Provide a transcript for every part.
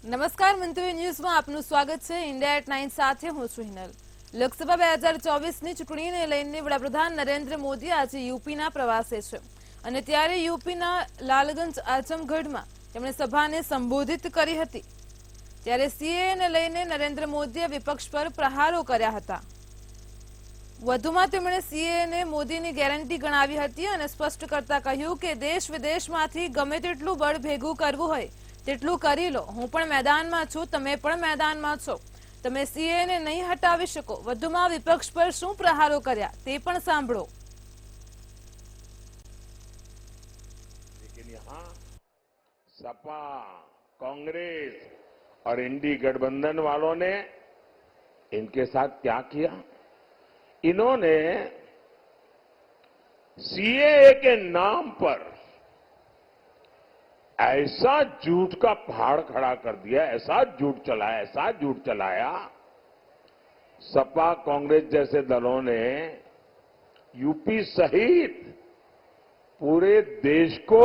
નમસ્કાર મંતવ્ય ન્યૂઝમાં આપનું સ્વાગત છે। ઇન્ડિયા એટ 9 સાથે હું છું હિનલ। લોકસભા 2024ની ચૂંટણીને લઈને વડાપ્રધાન નરેન્દ્ર મોદી આજે યુપીના પ્રવાસે છે અને ત્યારે યુપીના લાલગંજ આઝમગઢમાં તેમણે સભાને સંબોધિત કરી હતી। ત્યારે સીએએને લઈને નરેન્દ્ર મોદીએ વિપક્ષ પર પ્રહારો કર્યા હતા। વધુમાં તેમણે સીએએને મોદીની ગેરંટી ગણાવી હતી અને સ્પષ્ટ કરતા કહ્યું કે દેશ વિદેશમાંથી ગમે તેટલું બળ ભેગું કરવું હોય તેટલું કરી લો, હું પણ મેદાનમાં છું, તમે પણ મેદાનમાં છો, તમે સીએએને નહીં હટાવી શકો। વધુમાં વિપક્ષ પર શું પ્રહારો કર્યા તે પણ સાંભળો। लेकिन यहाँ सपा, कांग्रेस और इंडी गठबंधन वालों ने इनके साथ क्या किया? इन्होंने सीएए के नाम पर ऐसा झूठ का पहाड़ खड़ा कर दिया, ऐसा झूठ चलाया। सपा कांग्रेस जैसे दलों ने यूपी सहित पूरे देश को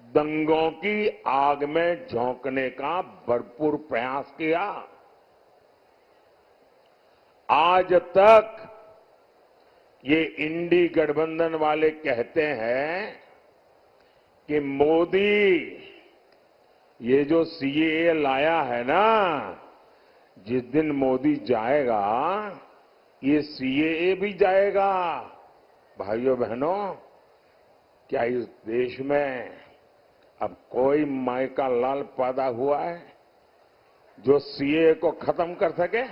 दंगों की आग में झोंकने का भरपूर प्रयास किया। आज तक ये इंडी गठबंधन वाले कहते हैं कि मोदी ये जो सीएए लाया है ना, जिस दिन मोदी जाएगा ये सीएए भी जाएगा। भाइयों बहनों, क्या इस देश में अब कोई माई का लाल पैदा हुआ है जो सीएए को खत्म कर सके?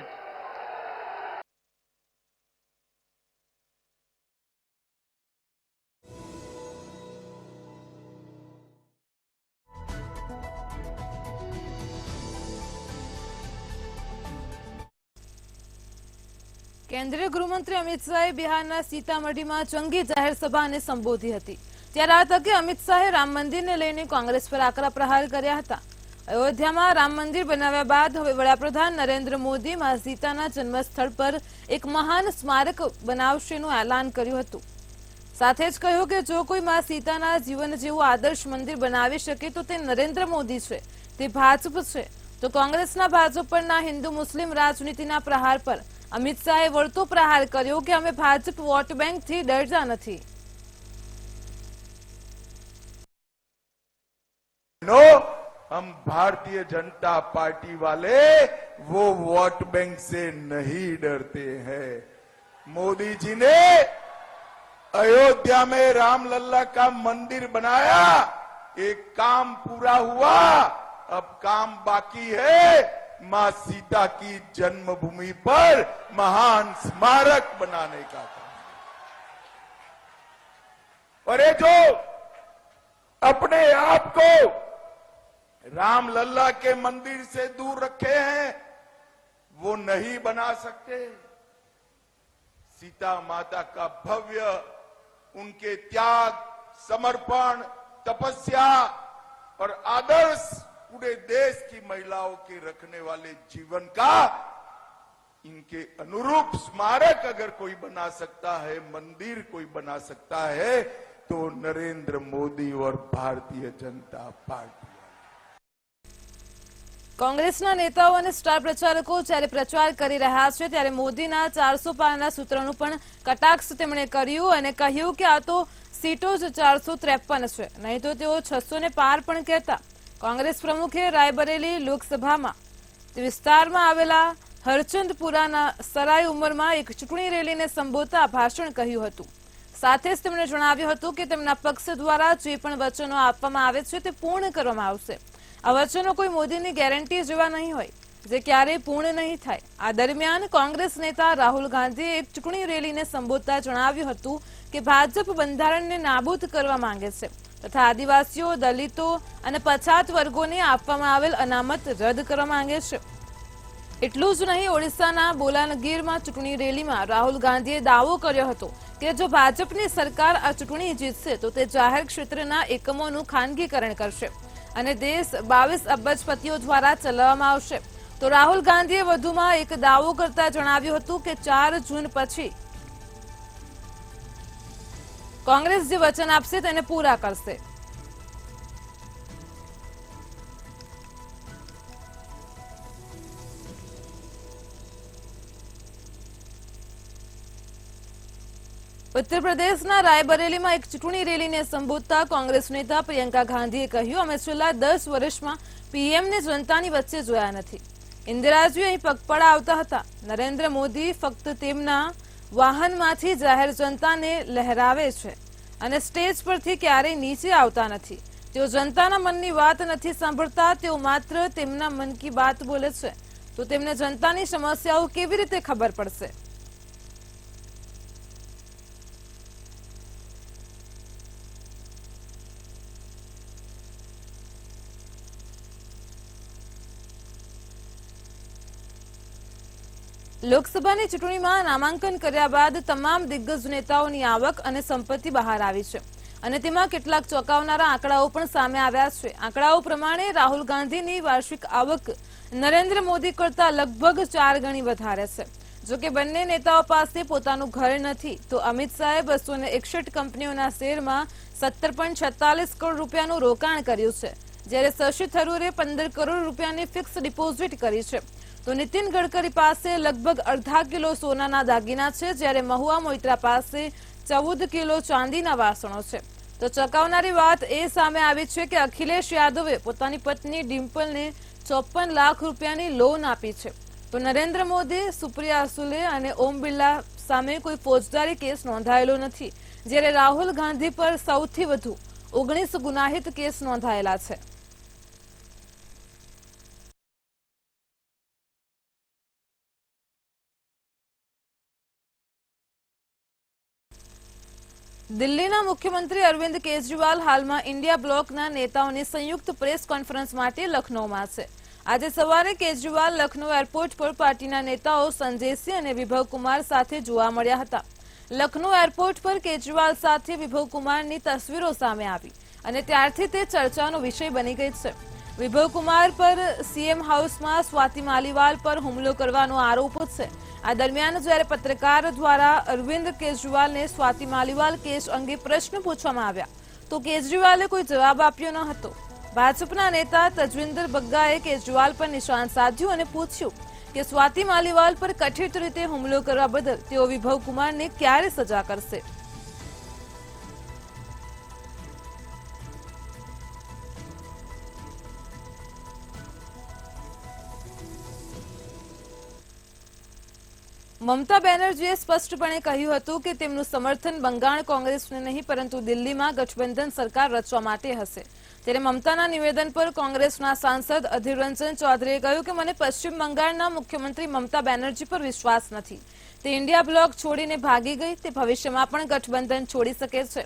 કેન્દ્રીય ગૃહમંત્રી અમિત શાહે બિહારના સીતામઢીમાં જંગી જાહેર સભાને સંબોધી હતી। ત્યારે આ તકે અમિત શાહે રામ મંદિરને લઈને કોંગ્રેસ પર આકરા પ્રહાર કર્યા હતા। અયોધ્યામાં રામ મંદિર બનાવ્યા બાદ હવે વડાપ્રધાન નરેન્દ્ર મોદી માં સીતાના જન્મસ્થળ પર એક મહાન સ્મારક બનાવશેનું એલાન કર્યું હતું। સાથે જ કહ્યું કે જો કોઈ માં સીતાના જીવન જેવું આદર્શ મંદિર બનાવી શકે તો તે નરેન્દ્ર મોદી છે, તે ભાજપ છે। તો કોંગ્રેસના ભાજપ પરના હિન્દુ મુસ્લિમ રાજનીતિના પ્રહાર પર અમિત શાહે વળતો પ્રહાર કર્યો કે અમે ભાજપ વોટ બેંકથી ડરતા નથી। हम भारतीय जनता पार्टी वाले वो वोट बैंक से नहीं डरते हैं। मोदी जी ने अयोध्या में रामलल्ला का मंदिर बनाया, एक काम पूरा हुआ, अब काम बाकी है मां सीता की जन्मभूमि पर महान स्मारक बनाने का काम। और ये जो अपने आप को रामलल्ला के मंदिर से दूर रखे हैं वो नहीं बना सकते। सीता माता का भव्य, उनके त्याग, समर्पण, तपस्या और आदर्श पूरे देश की महिलाओं के रखने वाले जीवन का इनके अनुरूप स्मारक अगर कोई बना सकता है, मंदिर कोई बना सकता है तो नरेंद्र मोदी और भारतीय जनता पार्टी। કોંગ્રેસના નેતાઓ અને સ્ટાર પ્રચારકો જ્યારે પ્રચાર કરી રહ્યા છે ત્યારે મોદીના 400 પારના સૂત્રનું પણ કટાક્ષ તેમણે કર્યું અને કહ્યું કે આ તો સીટો જ 453 છે, નહીં તો તેઓ 600 ને પાર પણ કહેતા। કોંગ્રેસ પ્રમુખે રાયબરેલી લોકસભામાં વિસ્તારમાં આવેલા હરચંદપુરાના સરાય ઉમરમાં એક ચૂંટણી રેલીને સંબોધતા ભાષણ કહ્યું હતું। સાથે જ તેમણે જણાવ્યું હતું કે તેમના પક્ષ દ્વારા જે પણ વચનો આપવામાં આવે છે તે પૂર્ણ કરવામાં આવશે। આ વચનો કોઈ મોદીની ગેરંટી જેવા નહીં હોય જે ક્યારેય પૂર્ણ નહીં થાય। આ દરમિયાન કોંગ્રેસ નેતા રાહુલ ગાંધીએ એક ચૂંટણી રેલીને સંબોધતા જણાવ્યું હતું કે ભાજપ બંધારણને નાબૂદ કરવા માંગે છે તથા આદિવાસીઓ, દલિતો અને પછાત વર્ગોને આપવામાં આવેલ અનામત રદ કરવા માંગે છે। એટલું જ નહીં, ઓડિશાના બોલાનગીરમાં ચૂંટણી રેલીમાં રાહુલ ગાંધીએ દાવો કર્યો હતો કે જો ભાજપની સરકાર આ ચૂંટણી જીતશે તો તે જાહેર ક્ષેત્રના એકમોનું ખાનગીકરણ કરશે અને દેશ 22 અબજપતિઓ દ્વારા ચલાવવામાં આવશે। તો રાહુલ ગાંધીએ વધુમાં એક દાવો કરતા જણાવ્યું હતું કે 4 જૂન પછી કોંગ્રેસ જે વચન આપશે તેને પૂરા કરશે। ઉત્તર પ્રદેશના રાયબરેલીમાં એક ચૂંટણી રેલીને સંબોધતા કોંગ્રેસ નેતા પ્રિયંકા ગાંધીએ કહ્યું, અમે છેલ્લા 10 વર્ષમાં પીએમને જનતાની વચ્ચે જોયા નથી. ઇન્દિરાજી અહીં પગપાળા આવતા હતા. નરેન્દ્ર મોદી ફક્ત તેમના વાહનમાંથી જાહેર જનતાને લહેરાવે છે અને સ્ટેજ પરથી ક્યારેય નીચે આવતા નથી. તેઓ જનતાના મનની વાત નથી સાંભળતા. તેઓ માત્ર તેમના મન કી બાત બોલે છે. તો તેમને જનતાની સમસ્યાઓ કેવી રીતે ખબર પડશે? લોકસભાની ચૂંટણીમાં નામાંકન કર્યા બાદ તમામ દિગ્ગજ નેતાઓની આવક અને સંપત્તિ બહાર આવી છે અને તેમાં કેટલાક ચોંકાવનારા આંકડાઓ પણ સામે આવ્યા છે. આંકડાઓ પ્રમાણે રાહુલ ગાંધીની વાર્ષિક આવક નરેન્દ્ર મોદી કરતા લગભગ 4 ગણી વધારે છે. જોકે બંને નેતાઓ પાસે પોતાનું ઘર નથી, તો અમિત શાહે 261 કંપનીઓના શેરમાં 17.46 કરોડ રૂપિયાનું રોકાણ કર્યું છે, જ્યારે શશી થરૂરે 15 કરોડ રૂપિયાની ફિક્સ ડિપોઝિટ કરી છે. તો નીતિન ગડકરી પાસે લગભગ અડધા કિલો સોનાના દાગીના છે, જ્યારે મહુઆ મોઇત્રા પાસે 14 કિલો ચાંદીના વાસણો છે. તો ચોંકાવનારી વાત એ સામે આવી છે કે અખિલેશ યાદવે પોતાની પત્ની ડિમ્પલને 54 લાખ રૂપિયાની લોન આપી છે. તો નરેન્દ્ર મોદી, સુપ્રિયા સુલે અને ઓમ બિરલા સામે કોઈ ફોજદારી કેસ નોંધાયેલો નથી, જ્યારે રાહુલ ગાંધી પર સૌથી વધુ 19 ગુનાહિત કેસ નોંધાયેલા છે. દિલ્હીના મુખ્યમંત્રી અરવિંદ કેજરીવાલ હાલમાં ઇન્ડિયા બ્લોકના નેતાઓની સંયુક્ત પ્રેસ કોન્ફરન્સ માટે લખનૌમાં છે. આજે સવારે કેજરીવાલ લખનૌ એરપોર્ટ પર પાર્ટીના નેતાઓ સંજયસિંહ અને વિભવ કુમાર સાથે જોવા મળ્યા હતા. લખનૌ એરપોર્ટ પર કેજરીવાલ સાથે વિભવ કુમારની તસવીરો સામે આવી અને ત્યારથી તે ચર્ચાનો વિષય બની ગઈ છે. વિભવ કુમાર પર સીએમ હાઉસમાં સ્વાતિ માલીવાલ પર હુમલો કરવાનો આરોપ છે. આ દરમિયાન જ્યારે પત્રકાર દ્વારા અરવિંદ કેજરીવાલને સ્વાતિ માલીવાલ કેસ અંગે પ્રશ્ન પૂછવામાં આવ્યા, તો કેજરીવાલે કોઈ જવાબ આપ્યો ન હતો. ભાજપના નેતા તજવિંદર બગ્ગાએ કેજરીવાલ પર નિશાન સાધ્યું અને પૂછ્યું કે સ્વાતિ માલીવાલ પર કથિત રીતે હુમલો કરવા બદલ તેઓ વિભવ કુમારને ક્યારે સજા કરશે. મમતા બેનર્જીએ સ્પષ્ટપણે કહ્યું હતું કે તેમનું સમર્થન બંગાળ કોંગ્રેસને નહીં પરંતુ દિલ્હીમાં ગઠબંધન સરકાર રચવા માટે હશે. ત્યારે મમતાના નિવેદન પર કોંગ્રેસના સાંસદ અધીર રંજન ચૌધરીએ કહ્યું કે મને પશ્ચિમ બંગાળના મુખ્યમંત્રી મમતા બેનર્જી પર વિશ્વાસ નથી. તે ઇન્ડિયા બ્લોક છોડીને ભાગી ગઈ. તે ભવિષ્યમાં પણ ગઠબંધન છોડી શકે છે.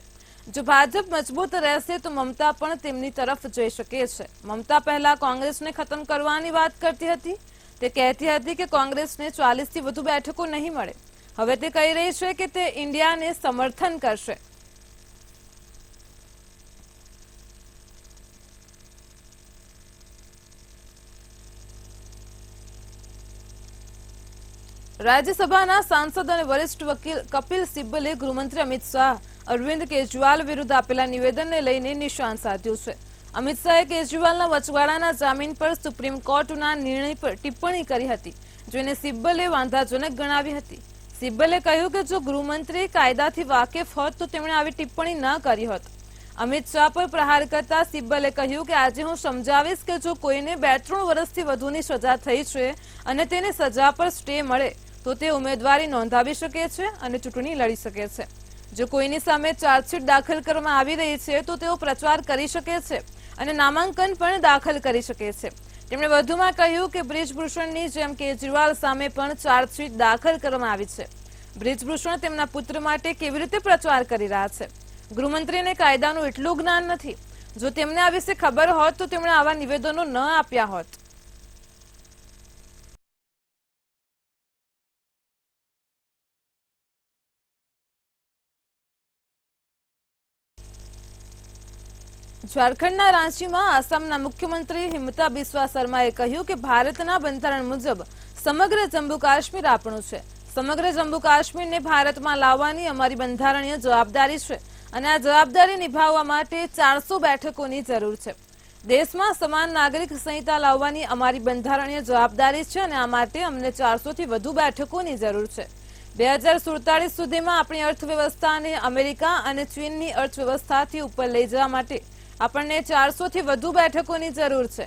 જો ભાજપ મજબૂત રહેશે તો મમતા પણ તેમની તરફ જઈ શકે છે. મમતા પહેલા કોંગ્રેસને ખતમ કરવાની વાત કરતી હતી. તે કહેતી હતી કે કોંગ્રેસને 40 થી વધુ બેઠકો નહીં મળે. હવે તે કહી રહી છે કે તે ઇન્ડિયાને સમર્થન કરશે. રાજ્યસભાના સાંસદ અને વરિષ્ઠ વકીલ કપિલ સિબ્બલે ગૃહમંત્રી અમિત શાહ, અરવિંદ કેજરીવાલ વિરુદ્ધ આપેલા નિવેદનને લઈને નિશાન સાધ્યું છે. અમિત શાહે કેજરીવાલના વચગાળાના જામીન પર સુપ્રીમ કોર્ટના નિર્ણય પર ટિપ્પણી કરી હતી, જેને સિબ્બલે વાંધાજનક ગણાવી હતી. સિબ્બલે કહ્યું કે જો ગૃહમંત્રી કાયદાથી વાકેફ હોત તો તેમણે આવી ટિપ્પણી ન કરી હોત. અમિત શાહ પર પ્રહાર કરતા સિબ્બલે કહ્યું કે આજે હું સમજાવીશ કે જો કોઈને 2-3 વર્ષથી વધુની સજા થઈ છે અને તેને સજા પર સ્ટે મળે તો તે ઉમેદવારી નોંધાવી શકે છે અને ચૂંટણી લડી શકે છે. જો કોઈની સામે ચાર્જશીટ દાખલ કરવામાં આવી રહી છે તો તેઓ પ્રચાર કરી શકે છે અને નામાંકન પણ દાખલ કરી શકે છે. તેમણે વધુમાં કહ્યું કે બ્રિજભૂષણની જેમ કેજરીવાલ સામે પણ ચાર્જશીટ દાખલ કરવામાં આવી છે. બ્રિજભૂષણ તેમના પુત્ર માટે કેવી રીતે પ્રચાર કરી રહ્યા છે? ગૃહમંત્રીને કાયદાનું એટલું જ્ઞાન નથી. જો તેમને આ વિશે ખબર હોત તો તેમણે આવા નિવેદનો ન આપ્યા હોત. ઝારખંડના રાંચીમાં આસામના મુખ્યમંત્રી હિમંતા બિસ્વા શર્માએ કહ્યું કે ભારતના બંધારણ મુજબ સમગ્ર જમ્મુ કાશ્મીર આપણું છે. સમગ્ર જમ્મુ કાશ્મીરને ભારતમાં લાવવાની અમારી બંધારણીય જવાબદારી છે અને આ જવાબદારી નિભાવવા માટે 400 બેઠકોની જરૂર છે. દેશમાં સમાન નાગરિક સંહિતા લાવવાની અમારી બંધારણીય જવાબદારી છે અને આ માટે અમને 400 થી વધુ બેઠકોની જરૂર છે. 2047 સુધીમાં આપણી અર્થવ્યવસ્થાને અમેરિકા અને ચીનની અર્થવ્યવસ્થાથી ઉપર લઈ જવા માટે આપણને 400 થી વધુ બેઠકોની જરૂર છે.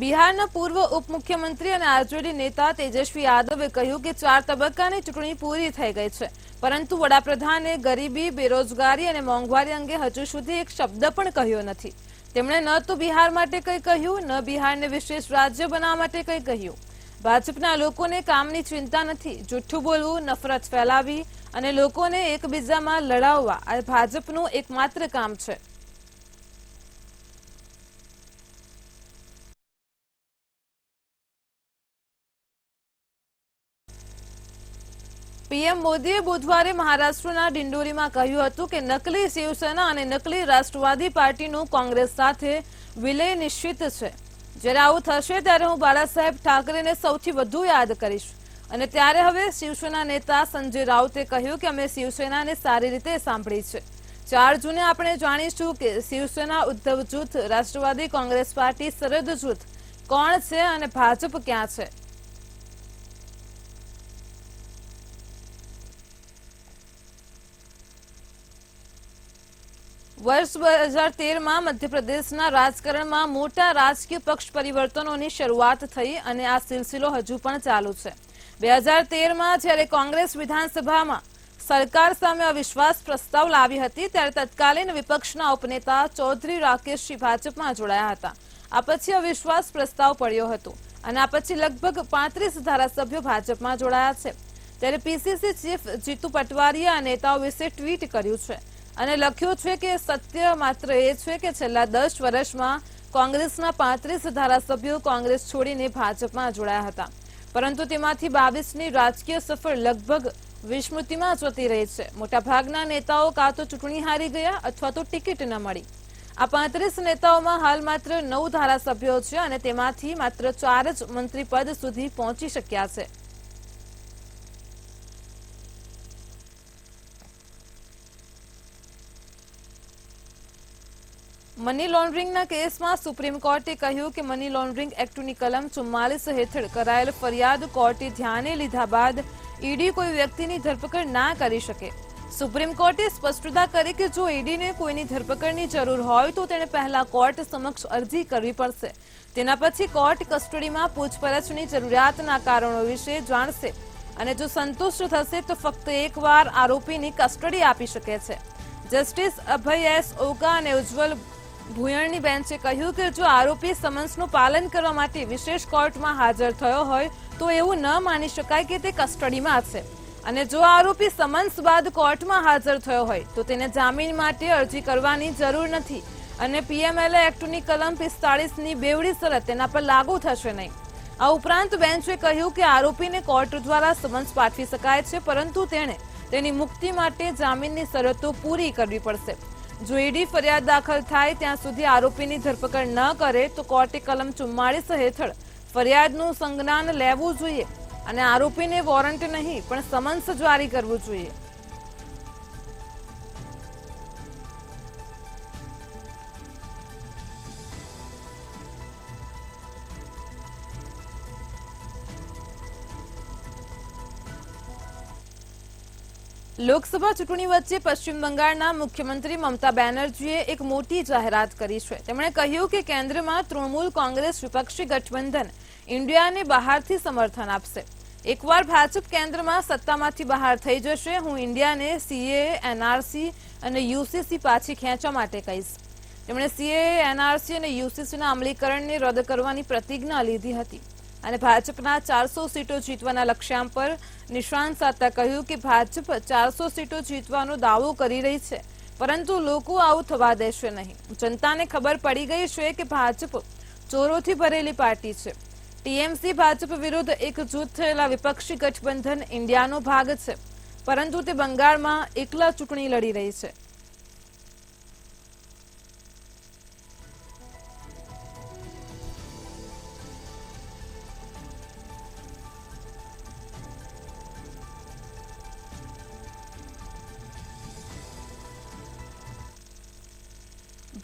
બિહારના પૂર્વ ઉપમુખ્યમંત્રી અને આરજેડી નેતા તેજસ્વી યાદવે કહ્યું કે 4 તબક્કાની ચૂંટણી પૂરી થઈ ગઈ છે, પરંતુ વડાપ્રધાને ગરીબી, બેરોજગારી અને મોંઘવારી અંગે હજુ સુધી એક શબ્દ પણ કહ્યો નથી. તેમણે ન તો બિહાર માટે કંઈ કહ્યું, ન બિહારને વિશેષ રાજ્ય બનાવવા માટે કંઈ કહ્યું. ભાજપના લોકોને કામની ચિંતા નથી. જૂઠું બોલવું, નફરત ફેલાવી અને લોકોને એકબીજામાં લડાવવા આ ભાજપનું એકમાત્ર કામ છે. પીએમ મોદીએ બુધવારે મહારાષ્ટ્રના ડિંડોરીમાં કહ્યું હતું કે નકલી શિવસેના અને નકલી રાષ્ટ્રવાદી પાર્ટીનું કોંગ્રેસ સાથે વિલય નિશ્ચિત છે. જ્યારે આવું થશે ત્યારે હું બાળા સાહેબ ઠાકરેને સૌથી વધુ યાદ કરીશ. અને ત્યારે હવે શિવસેના નેતા સંજય રાઉતે કહ્યું કે અમે શિવસેનાને સારી રીતે સાંભળી છે. 4 જૂને આપણે જાણીશું કે શિવસેના ઉદ્ધવ જૂથ, રાષ્ટ્રવાદી કોંગ્રેસ પાર્ટી શરદ જૂથ કોણ છે અને ભાજપ ક્યાં છે. વર્ષ 2013માં મધ્યપ્રદેશના રાજકારણમાં મોટા રાજકીય પક્ષ પરિવર્તનોની શરૂઆત થઈ અને આ સિલસિલો હજુ પણ ચાલુ છે. 2013માં જ્યારે કોંગ્રેસ વિધાનસભામાં સરકાર સામે અવિશ્વાસ પ્રસ્તાવ લાવી હતી ત્યારે તત્કાલીન વિપક્ષના ઉપનેતા ચૌધરી રાકેશજી ભાજપમાં જોડાયા હતા. આ પછી અવિશ્વાસ પ્રસ્તાવ પડ્યો હતો અને આ પછી લગભગ 35 ધારાસભ્યો ભાજપમાં જોડાયા છે. ત્યારે પીસીસી ચીફ જીતુ પટવારીએ આ નેતાઓ વિશે ટ્વીટ કર્યું છે અને લખ્યું છે કે સત્ય માત્ર એ છે કે છેલ્લા 10 વર્ષમાં કોંગ્રેસના 35 ધારાસભ્યો કોંગ્રેસ છોડીને ભાજપમાં જોડાયા હતા, પરંતુ તેમાંથી 22ની રાજકીય સફર લગભગ વિસ્મૃતિમાં જતી રહી છે. મોટાભાગના નેતાઓ કાં તો ચૂંટણી હારી ગયા અથવા તો ટિકિટ ન મળી. આ 35 નેતાઓમાં હાલ માત્ર 9 ધારાસભ્યો છે અને તેમાંથી માત્ર 4 જ મંત્રી પદ સુધી પહોંચી શક્યા છે. મની લોન્ડરિંગના કેસમાં સુપ્રીમ કોર્ટે કહ્યું કે મની લોન્ડરિંગ એક્ટની કલમ 44 હેઠળ કરાયેલ ફરિયાદ કોર્ટે ધ્યાને લીધા બાદ ઈડી કોઈ વ્યક્તિની ધરપકડ ના કરી શકે. સુપ્રીમ કોર્ટે સ્પષ્ટતા કરી કે જો ઈડીને કોઈની ધરપકડની જરૂર હોય તો તેણે પહેલા કોર્ટ સમક્ષ અરજી કરવી પડશે. તેના પછી કોર્ટ કસ્ટડીમાં પૂછપરછની જરૂરિયાતના કારણો વિશે જાણશે અને જો સંતુષ્ટ થશે તો ફક્ત એકવાર આરોપીની કસ્ટડી આપી શકે છે. જસ્ટિસ અભય એસ ઓકા અને ઉજ્જવલ ભુયણની બેન્ચે કહ્યું કે જો આરોપી સમન્સનું પાલન કરવા માટે વિશેષ કોર્ટમાં હાજર થયો હોય તો એવું ન માની શકાય કે તે કસ્ટડીમાં છે અને જો આરોપી સમન્સ બાદ કોર્ટમાં હાજર થયો હોય તો તેને જામીન માટે અરજી કરવાની જરૂર નથી અને પીએમએલએ એક્ટની કલમ 45ની બેવડી શરત તેના પર લાગુ થશે નહીં. આ ઉપરાંત બેન્ચે કહ્યું કે આરોપીને કોર્ટ દ્વારા સમન્સ પાઠવી શકાય છે, પરંતુ તેણે તેની મુક્તિ માટે જામીનની શરતો પૂરી કરવી પડશે. જો ઈડી ફરિયાદ દાખલ થાય ત્યાં સુધી આરોપીની ધરપકડ ન કરે તો કોર્ટે કલમ 44 હેઠળ ફરિયાદનું સંજ્ઞાન લેવું જોઈએ અને આરોપીને વોરંટ નહીં પણ સમન્સ જારી કરવું જોઈએ. લોકસભા ચૂંટણી વચ્ચે પશ્ચિમ બંગાળના મુખ્યમંત્રી મમતા બેનર્જીએ એક મોટી જાહેરાત કરી છે. તેમણે કહ્યું કે કેન્દ્રમાં તૃણમૂલ કોંગ્રેસ વિપક્ષી ગઠબંધન ઇન્ડિયાને બહારથી સમર્થન આપશે. એકવાર ભાજપ કેન્દ્રમાં સત્તામાંથી બહાર થઈ જશે, હું ઇન્ડિયાને સીએએ, એનઆરસી અને યુસીસી પાછી ખેંચવા માટે કહીશ. તેમણે સીએએ, એનઆરસી અને યુસીસીના અમલીકરણને રદ કરવાની પ્રતિજ્ઞા લીધી હતી અને ભાજપના 400 સીટો જીતવાના લક્ષ્યાંક પર નિશાન સાધતા કહ્યું કે ભાજપ 400 સીટો જીતવાનો દાવો કરી રહી છે, પરંતુ લોકો આવું થવા દેશે નહીં. જનતાને ખબર પડી ગઈ છે કે ભાજપ ચોરોથી ભરેલી પાર્ટી છે. ટીએમસી ભાજપ વિરુદ્ધ એક જૂથ થયેલા વિપક્ષી ગઠબંધન ઇન્ડિયાનો ભાગ છે, પરંતુ તે બંગાળમાં એકલા ચૂંટણી લડી રહી છે.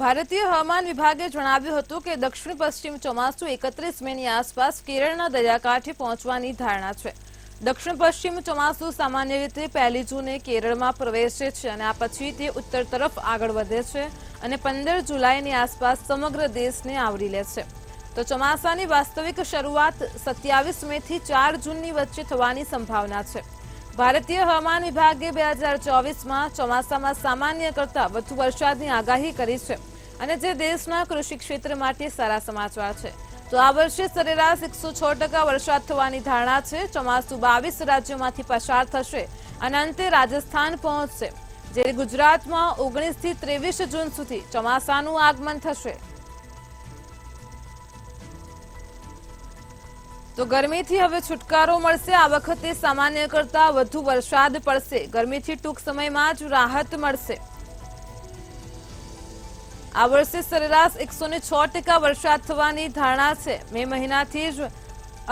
ભારતીય હવામાન વિભાગે જણાવ્યું હતું કે દક્ષિણ પશ્ચિમ ચોમાસું 31 મેની આસપાસ કેરળના દરિયાકાંઠે પહોંચવાની ધારણા છે. દક્ષિણ પશ્ચિમ ચોમાસું સામાન્ય રીતે 1 જૂને કેરળમાં પ્રવેશે છે અને આ પછી તે ઉત્તર તરફ આગળ વધે છે અને 15 જુલાઈની આસપાસ સમગ્ર દેશને આવરી લે છે. તો ચોમાસાની વાસ્તવિક શરૂઆત 27 મેથી 4 જૂનની વચ્ચે થવાની સંભાવના છે. ભારતીય હવામાન વિભાગે 2024માં ચોમાસામાં સામાન્ય કરતાં વધુ વરસાદની આગાહી કરી છે અને જે દેશના કૃષિ ક્ષેત્ર માટે સારા સમાચાર છે. તો આ વર્ષે સરેરાશ 106% વરસાદ થવાની ધારણા છે. ચોમાસું 22 રાજ્યોમાંથી પસાર થશે અને અંતે રાજસ્થાન પહોંચશે, જ્યારે ગુજરાતમાં 19 થી 23 જૂન સુધી ચોમાસાનું આગમન થશે. તો ગરમીથી હવે છુટકારો મળશે. આ વખતે સામાન્ય કરતાં વધુ વરસાદ પડશે. ગરમીથી ટૂંક સમયમાં જ રાહત મળશે. આ વર્ષે સરેરાશ 106% વરસાદ થવાની ધારણા છે. મે મહિનાથી જ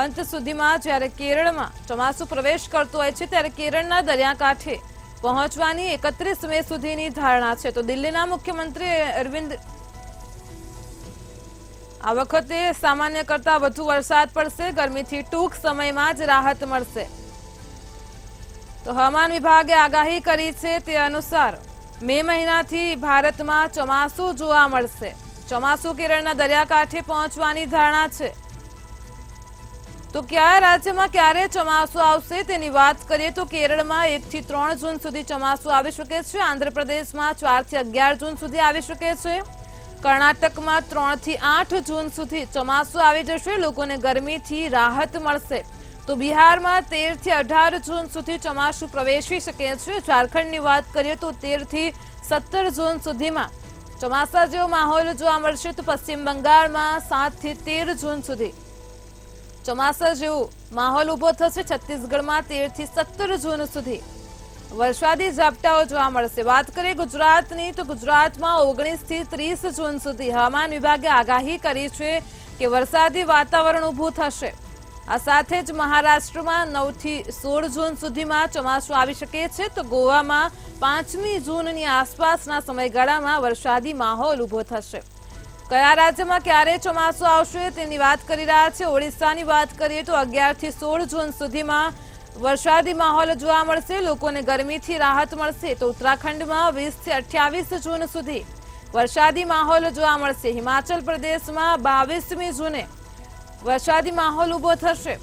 અંત સુધીમાં જ્યારે કેરળમાં ચોમાસું પ્રવેશ કરતો હોય છે ત્યારે કેરળના દરિયાકાંઠે પહોંચવાની 31 મે સુધીની ધારણા છે. તો દિલ્હીના મુખ્યમંત્રી અરવિંદ આ વખતે સામાન્ય કરતાં વધુ વરસાદ પડશે. ગરમીથી ટૂંક સમયમાં જ રાહત મળશે. તો હવામાન વિભાગે આગાહી કરી છે તે અનુસાર મે મહિનાથી ભારતમાં ચોમાસું જોવા મળશે. ચોમાસું કેરળના દરિયાકાંઠે પહોંચવાની ધારણા છે. તો કયા રાજ્યમાં ક્યારે ચોમાસું આવશે તેની વાત કરીએ તો કેરળમાં 1 થી 3 જૂન સુધી ચોમાસું આવી શકે છે. આંધ્રપ્રદેશમાં 4 થી 11 જૂન સુધી આવી શકે છે. કર્ણાટકમાં 3 થી 8 જૂન સુધી ચોમાસું આવી જશે. લોકોને ગરમીથી રાહત મળશે. તો બિહારમાં 13 થી 18 જૂન સુધી ચોમાસું પ્રવેશી શકે છે. ઝારખંડની વાત કરીએ તો 13 થી 17 જૂન સુધીમાં ચોમાસા જેવો માહોલ જોવા મળશે. તો પશ્ચિમ બંગાળમાં 7 થી 13 જૂન સુધી ચોમાસા જેવો માહોલ ઉભો થશે. છત્તીસગઢમાં 13 થી 17 જૂન સુધી વરસાદી ઝાપટાઓ જોવા મળશે. વાત કરીએ ગુજરાતની તો ગુજરાતમાં 19 થી 30 જૂન સુધી હવામાન વિભાગે આગાહી કરી છે કે વરસાદી વાતાવરણ ઊભું થશે. આ સાથે જ મહારાષ્ટ્રમાં 9 થી 16 જૂન સુધીમાં ચોમાસું આવી શકે છે. તો ગોવામાં 5મી જૂનની આસપાસના સમયગાળામાં વરસાદી માહોલ ઊભો થશે. કયા રાજ્યમાં ક્યારે ચોમાસું આવશે તેની વાત કરી રહ્યા છે. ઓડિશાની વાત કરીએ તો 11 થી 16 જૂન સુધીમાં વરસાદી માહોલ જોવા મળશે. લોકોને ગરમીથી રાહત મળશે. તો ઉત્તરાખંડમાં 20 થી 28 જૂન સુધી વરસાદી માહોલ જોવા મળશે. હિમાચલ પ્રદેશમાં 22મી જૂને વરસાદી માહોલ ઉભો થશે.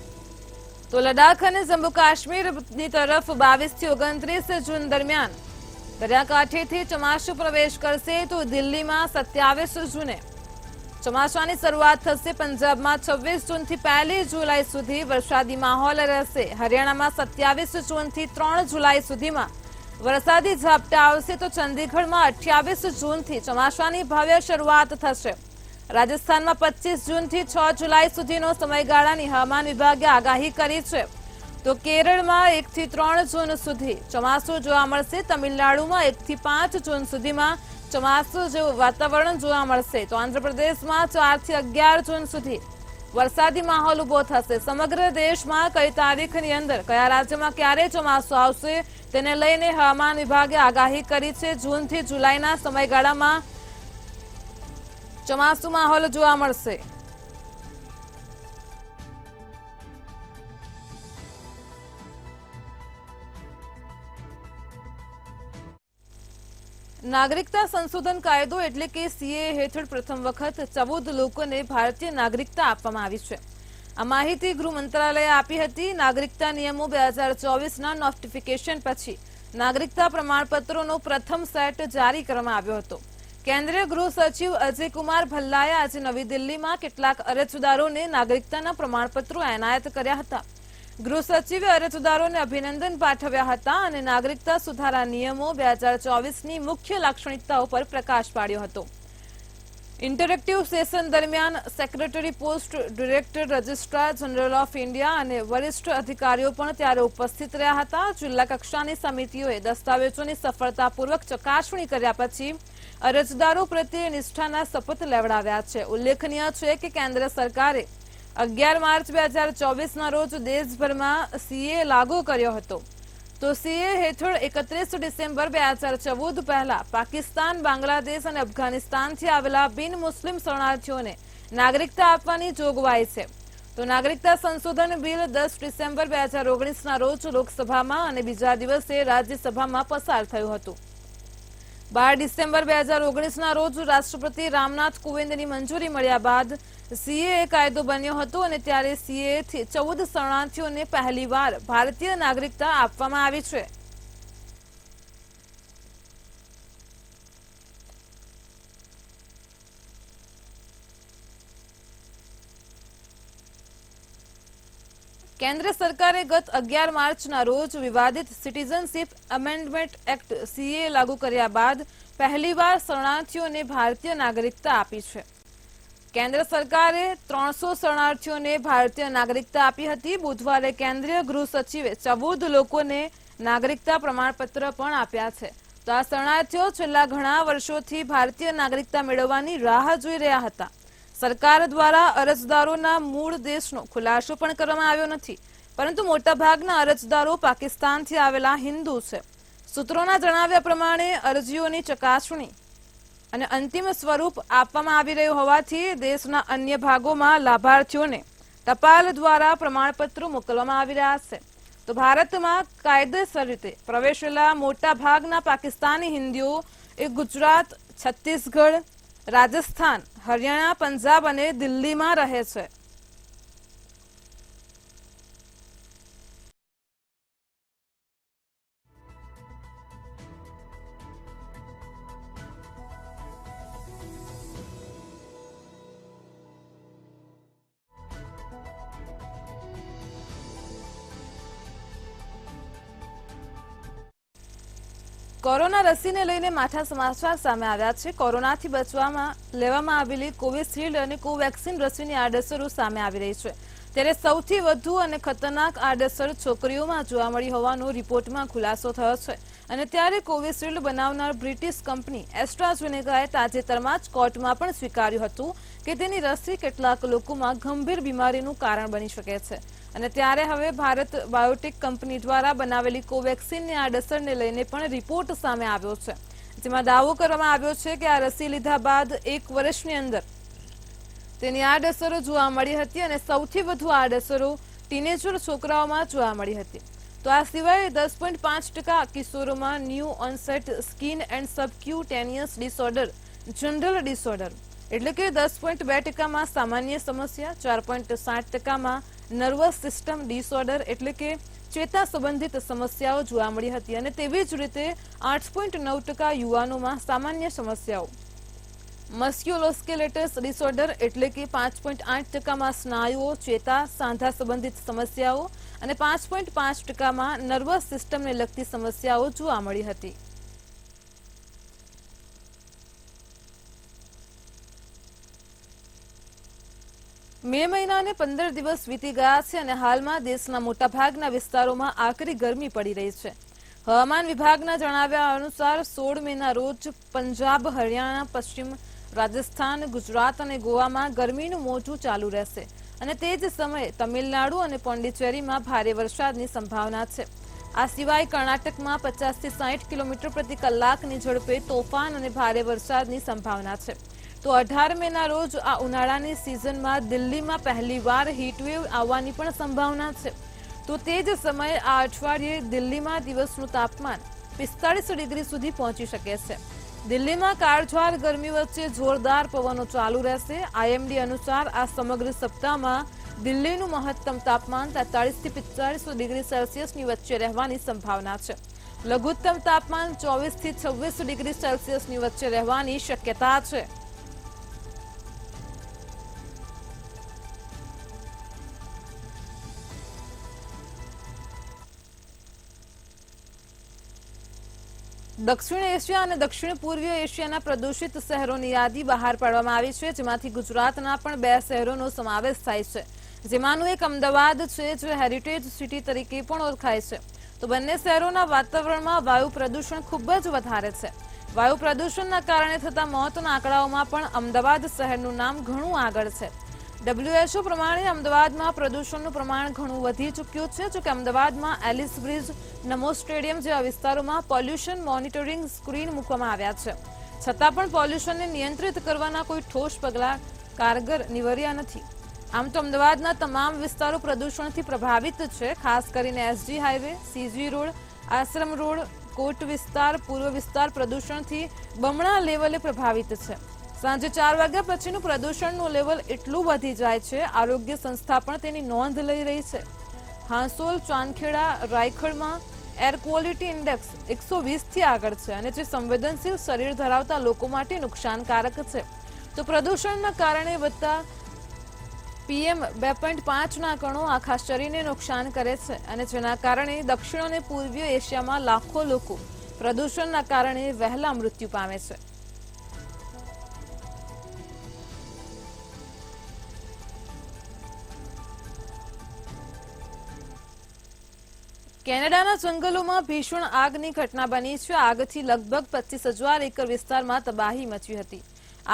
તો લડાખ અને જમ્મુ કાશ્મીરની તરફ 22 થી 29 જૂન દરમિયાન દરિયાકાંઠેથી ચોમાસું પ્રવેશ કરશે. તો દિલ્હીમાં 27 જૂને ચોમાસાની શરૂઆત થશે. પંજાબમાં 26 જૂનથી 1 જુલાઈ સુધી વરસાદી માહોલ રહેશે. હરિયાણામાં 27 જૂનથી 3 જુલાઈ સુધીમાં વરસાદી ઝાપટા આવશે. તો ચંદીગઢમાં 28 જૂનથી ચોમાસાની ભવ્ય શરૂઆત થશે. રાજસ્થાનમાં 25 જૂનથી 6 જુલાઈ સુધીનો સમયગાળાની હવામાન વિભાગે આગાહી કરી છે. તો કેરળમાં 1 થી 3 જૂન સુધી ચોમાસું જોવા મળશે. તમિલનાડુમાં 1 થી 5 જૂન સુધીમાં ચોમાસું જેવું વાતાવરણ જોવા મળશે. તો આંધ્રપ્રદેશમાં 4 થી 11 જૂન સુધી વરસાદી માહોલ ઉભો થશે. સમગ્ર દેશમાં કઈ તારીખની અંદર કયા રાજ્યમાં ક્યારે ચોમાસું આવશે તેને લઈને હવામાન વિભાગે આગાહી કરી છે. જૂનથી જુલાઈના સમયગાળામાં ચોમાસું માહોલ જોવા મળશે. નાગરિકતા સંશોધન કાયદો એટલે કે સીએ હેઠળ પ્રથમ વખત 14 લોકોને ભારતીય નાગરિકતા આપવામાં આવી છે. આ માહિતી ગૃહ મંત્રાલયે આપી હતી. નાગરિકતા નિયમો 2024ના નોટિફિકેશન પછી નાગરિકતા પ્રમાણપત્રોનો પ્રથમ સેટ જારી કરવામાં આવ્યો હતો. કેન્દ્રીય ગૃહ સચિવ અજય કુમાર ભલ્લાએ આજે નવી દિલ્હીમાં કેટલાક અરજદારોને નાગરિકતાના પ્રમાણપત્રો એનાયત કર્યા હતા. ગૃહ સચિવે અરજદારોને અભિનંદન પાઠવ્યા હતા અને નાગરિકતા સુધારા નિયમો 2024ની મુખ્ય લાક્ષણિકતાઓ પર પ્રકાશ પાડ્યો હતો. ઇન્ટરેક્ટિવ સેશન દરમિયાન secretary post, director, registrar general of India અને વરિષ્ઠ અધિકારીઓ પણ ત્યારે ઉપસ્થિત રહ્યા હતા. જિલ્લા કક્ષાની સમિતિઓએ દસ્તાવેજોની સફળતાપૂર્વક ચકાસણી કર્યા પછી અરજદારો પ્રત્યે નિષ્ઠાના શપથ લેવડાવ્યા છે. ઉલ્લેખનીય છે કે કેન્દ્ર સરકારે 11 માર્ચ 2024ના રોજ દેશભરમાં સીએ લાગુ કર્યો હતો. તો સીએ હેઠળ 31 ડિસેમ્બર 2014 પહેલા પાકિસ્તાન, બાંગ્લાદેશ અને અફઘાનિસ્તાનથી આવેલા બિન મુસ્લિમ શરણાર્થીઓને નાગરિકતા આપવાની જોગવાઈ છે. તો નાગરિકતા સંશોધન બિલ 10 ડિસેમ્બર 2019ના રોજ લોકસભામાં અને બીજા દિવસે રાજ્યસભામાં પસાર થયું હતું. 12 ડિસેમ્બર 2019ના રોજ રાષ્ટ્રપતિ રામનાથ કોવિંદની મંજૂરી મળ્યા બાદ સીએ કાયદો બન્યો હતો અને ત્યારે સીએથી 14 શરણાર્થીઓને પહેલીવાર ભારતીય નાગરિકતા આપવામાં આવી છે. કેન્દ્ર સરકારે ગત 11 માર્ચના રોજ વિવાદિત સિટીઝનશીપ એમેન્ડમેન્ટ એક્ટ સીએ લાગુ કર્યા બાદ પહેલીવાર શરણાર્થીઓને ભારતીય નાગરિકતા આપી છે. કેન્દ્ર સરકારે 300 શરણાર્થીઓને ભારતીય નાગરિકતા આપી હતી. બુધવારે કેન્દ્રીય ગૃહ સચિવે 14 લોકોને નાગરિકતા પ્રમાણપત્ર પણ આપ્યા છે. તો આ શરણાર્થીઓ છેલ્લા ઘણા વર્ષોથી ભારતીય નાગરિકતા મેળવવાની રાહ જોઈ રહ્યા હતા. સરકાર દ્વારા અરજદારોના મૂળ દેશનો ખુલાસો પણ કરવામાં આવ્યો નથી, પરંતુ મોટાભાગના અરજદારો પાકિસ્તાનથી આવેલા હિન્દુ છે. સૂત્રોના જણાવ્યા પ્રમાણે અરજીઓની ચકાસણી અને અંતિમ સ્વરૂપ આપવામાં આવી રહ્યું હોવાથી દેશના અન્ય ભાગોમાં લાભાર્થીઓને ટપાલ દ્વારા પ્રમાણપત્રો મોકલવામાં આવી રહ્યા છે. તો ભારતમાં કાયદેસર રીતે પ્રવેશેલા મોટા ભાગના પાકિસ્તાની હિન્દુઓ એ ગુજરાત, છત્તીસગઢ, રાજસ્થાન, હરિયાણા, પંજાબ અને દિલ્હીમાં રહે છે. કોરોના રસીને લઈને માઠા સમાચાર સામે આવ્યા છે. કોરોનાથી બચવામાં લેવામાં આવેલી કોવિશિલ્ડ અને કોવેક્સિન રસીની આડઅસરો સામે આવી રહી છે. ત્યારે સૌથી વધુ અને ખતરનાક આડઅસર છોકરીઓમાં જોવા મળી હોવાનો રિપોર્ટમાં ખુલાસો થયો છે. અને ત્યારે કોવિશિલ્ડ બનાવનાર બ્રિટિશ કંપની એસ્ટ્રાઝેનેકાએ તાજેતરમાં જ કોર્ટમાં પણ સ્વીકાર્યું હતું કે તેની રસી કેટલાક લોકોમાં ગંભીર બીમારીનું કારણ બની શકે છે. અને ત્યારે હવે ભારત બાયોટેક કંપની દ્વારા બનાવેલી કોવેક્સિનની આડઅસરને લઈને પણ રિપોર્ટ સામે આવ્યો છે, જેમાં દાવો કરવામાં આવ્યો છે કે આ રસી લીધા બાદ 1 વર્ષની અંદર તેની આડઅસરો જોવા મળી હતી અને સૌથી વધુ આડઅસરો ટીનેજર છોકરાઓમાં જોવા મળી હતી. તો આ સિવાય 10.5% કિશોરોમાં new onset skin and subcutaneous disorder general disorder એટલે કે 10.2%માં સામાન્ય સમસ્યા, 4.7%માં નર્વસ સિસ્ટમ ડિસઓર્ડર એટલે કે ચેતા સંબંધિત સમસ્યાઓ જોવા મળી હતી અને તેવી જ રીતે 8.9% યુવાનોમાં સામાન્ય સમસ્યાઓ, મસ્ક્યુલોસ્કેલેટસ ડિસઓર્ડર એટલે કે 5.8%માં સ્નાયુઓ, ચેતા, સાંધા સંબંધિત સમસ્યાઓ અને 5.5%માં નર્વસ સિસ્ટમને લગતી સમસ્યાઓ જોવા મળી હતી. મે મહિનાને 15 દિવસ વીતી ગયા છે અને હાલમાં દેશના મોટાભાગના વિસ્તારોમાં આકરી ગરમી પડી રહી છે. હવામાન વિભાગના જણાવ્યા અનુસાર 16 મેના રોજ પંજાબ, હરિયાણા, પશ્ચિમ રાજસ્થાન, ગુજરાત અને ગોવામાં ગરમીનું મોજું ચાલુ રહેશે અને તે જ સમયે તમિલનાડુ અને પોંડિચેરીમાં ભારે વરસાદની સંભાવના છે. આ સિવાય કર્ણાટકમાં 50 થી 60 કિલોમીટર પ્રતિ કલાકની ઝડપે તોફાન અને ભારે વરસાદની સંભાવના છે. તો 18 મેના રોજ આ ઉનાળાની સિઝનમાં દિલ્હીમાં પહેલીવાર હીટવેવ આવવાની પણ સંભાવના છે. તો તે જ સમયે આ અઠવાડિયે દિલ્હીમાં દિવસનું તાપમાન 45 ડિગ્રી સુધી પહોંચી શકે છે. દિલ્હીમાં કાળઝાળ ગરમી વચ્ચે જોરદાર પવનો ચાલુ રહેશે. આઈએમડી અનુસાર આ સમગ્ર સપ્તાહમાં દિલ્હીનું મહત્તમ તાપમાન 43 થી 45 ડિગ્રી સેલ્સિયસની વચ્ચે રહેવાની સંભાવના છે. લઘુત્તમ તાપમાન 24 થી 26 ડિગ્રી સેલ્સિયસની વચ્ચે રહેવાની શક્યતા છે. દક્ષિણ એશિયા અને દક્ષિણ પૂર્વીય એશિયાના પ્રદૂષિત શહેરોની યાદી બહાર પાડવામાં આવી છે, જેમાંથી ગુજરાતના પણ 2 શહેરોનો સમાવેશ થાય છે. જેમાંનું એક અમદાવાદ છે, જે હેરિટેજ સિટી તરીકે પણ ઓળખાય છે. તો બંને શહેરોના વાતાવરણમાં વાયુ પ્રદૂષણ ખૂબ જ વધારે છે. વાયુ પ્રદૂષણના કારણે થતા મોતના આંકડાઓમાં પણ અમદાવાદ શહેરનું નામ ઘણું આગળ છે. WHO પ્રમાણે અમદાવાદમાં પ્રદૂષણનું પ્રમાણ ઘણું વધી ચૂક્યું છે. જોકે અમદાવાદમાં એલિસ બ્રિજ, નમો સ્ટેડિયમ જેવા વિસ્તારોમાં પોલ્યુશન મોનિટરિંગ સ્ક્રીન મૂકવામાં આવ્યા છે. છતાં પણ પોલ્યુશનને નિયંત્રિત કરવાના કોઈ ઠોસ પગલાં કારગર નીવડ્યા નથી. આમ તો અમદાવાદના તમામ વિસ્તારો પ્રદૂષણથી પ્રભાવિત છે. ખાસ કરીને એસજી હાઈવે, સીજી રોડ, આશ્રમ રોડ, કોટ વિસ્તાર, પૂર્વ વિસ્તાર પ્રદૂષણથી બમણા લેવલે પ્રભાવિત છે. સાંજે 4 વાગ્યા પછીનું પ્રદૂષણનું લેવલ એટલું વધી જાય છે, આરોગ્ય સંસ્થા પણ તેની નોંધ લઈ રહી છે. Hansol, Chandkheda, રાયખડમાં air quality index 120થી આગળ છે અને જે સંવેદનશીલ શરીર ધરાવતા લોકો માટે નુકસાનકારક છે. તો પ્રદૂષણના કારણે વધતા PM 2.5ના કણો આખા શરીરને નુકસાન કરે છે અને જેના કારણે દક્ષિણ અને પૂર્વીય એશિયામાં લાખો લોકો પ્રદૂષણના કારણે વહેલા મૃત્યુ પામે છે. કેનેડાના જંગલોમાં ભીષણ આગની ઘટના બની છે. આગથી લગભગ 25,000 એકર વિસ્તારમાં તબાહી મચી હતી.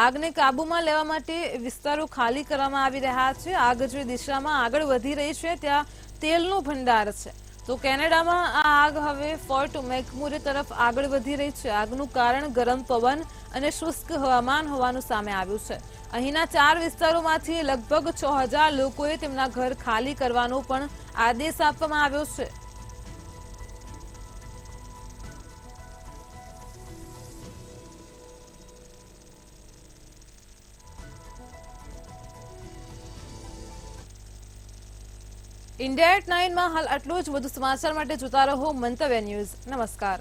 આગને કાબૂમાં લેવા માટે વિસ્તારો ખાલી કરવામાં આવી રહ્યા છે. આગ જે દિશામાં આગળ વધી રહી છે ત્યાં તેલનો ભંડાર છે. તો કેનેડામાં આ આગ હવે ફોર્ટ મેકમુરે તરફ આગળ વધી રહી છે. આગનું કારણ ગરમ પવન અને શુષ્ક હવામાન હોવાનું સામે આવ્યું છે. અહીંના 4 વિસ્તારોમાંથી લગભગ 6,000 લોકોએ તેમના ઘર ખાલી કરવાનો પણ આદેશ આપવામાં આવ્યો છે. India@9 માં હાલ આટલું જ. વધુ સમાચાર માટે જોતા રહો મંતવ્ય ન્યૂઝ. નમસ્કાર.